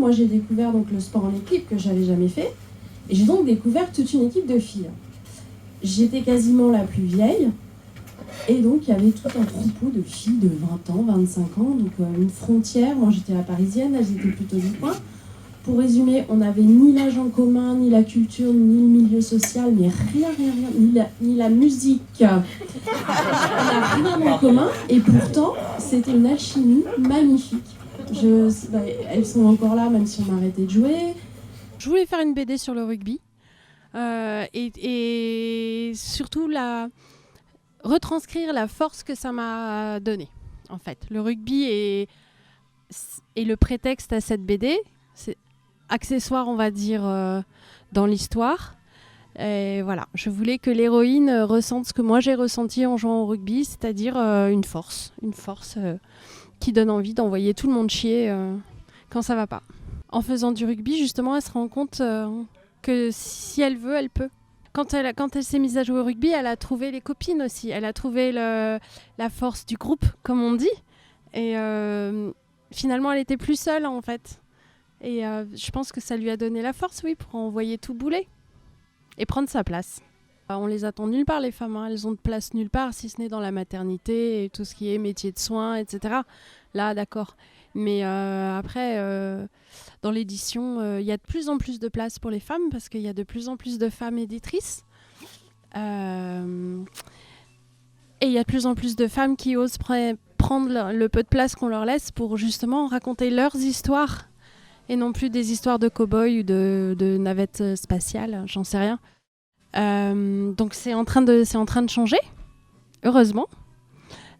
moi j'ai découvert donc le sport en équipe que j'avais jamais fait. Et j'ai donc découvert toute une équipe de filles. J'étais quasiment la plus vieille. Et donc il y avait tout un troupeau de filles de 20 ans, 25 ans. Donc une frontière. Moi j'étais la parisienne, elles étaient plutôt du coin. Pour résumer, on n'avait ni l'âge en commun, ni la culture, ni le milieu social, mais rien, ni la musique. On n'a rien en commun, et pourtant, c'était une alchimie magnifique. Elles sont encore là, même si on a arrêté de jouer. Je voulais faire une BD sur le rugby, et surtout retranscrire la force que ça m'a donnée, en fait. Le rugby est le prétexte à cette BD. C'est accessoire, on va dire, dans l'histoire. Et voilà, je voulais que l'héroïne ressente ce que moi j'ai ressenti en jouant au rugby, c'est-à-dire une force qui donne envie d'envoyer tout le monde chier quand ça va pas. En faisant du rugby, justement, elle se rend compte que si elle veut, elle peut. Quand elle s'est mise à jouer au rugby, elle a trouvé les copines aussi. Elle a trouvé la force du groupe, comme on dit. Et finalement, elle était plus seule, en fait. Et je pense que ça lui a donné la force, oui, pour envoyer tout bouler et prendre sa place. On les attend nulle part, les femmes. Hein. Elles ont de place nulle part, si ce n'est dans la maternité et tout ce qui est métier de soins, etc. Là, d'accord. Mais après, dans l'édition, il y a de plus en plus de place pour les femmes parce qu'il y a de plus en plus de femmes éditrices. Et il y a de plus en plus de femmes qui osent prendre le peu de place qu'on leur laisse pour justement raconter leurs histoires et non plus des histoires de cow-boys ou de navettes spatiales, j'en sais rien. Donc c'est en train de changer, heureusement,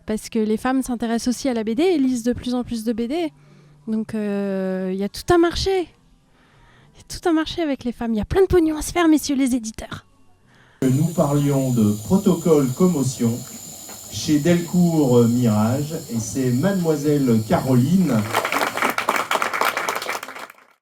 parce que les femmes s'intéressent aussi à la BD et lisent de plus en plus de BD. Donc il y a tout un marché. Il y a tout un marché avec les femmes. Il y a plein de pognon à se faire, messieurs les éditeurs. Nous parlions de protocole commotion chez Delcourt Mirage et c'est Mademoiselle Caroline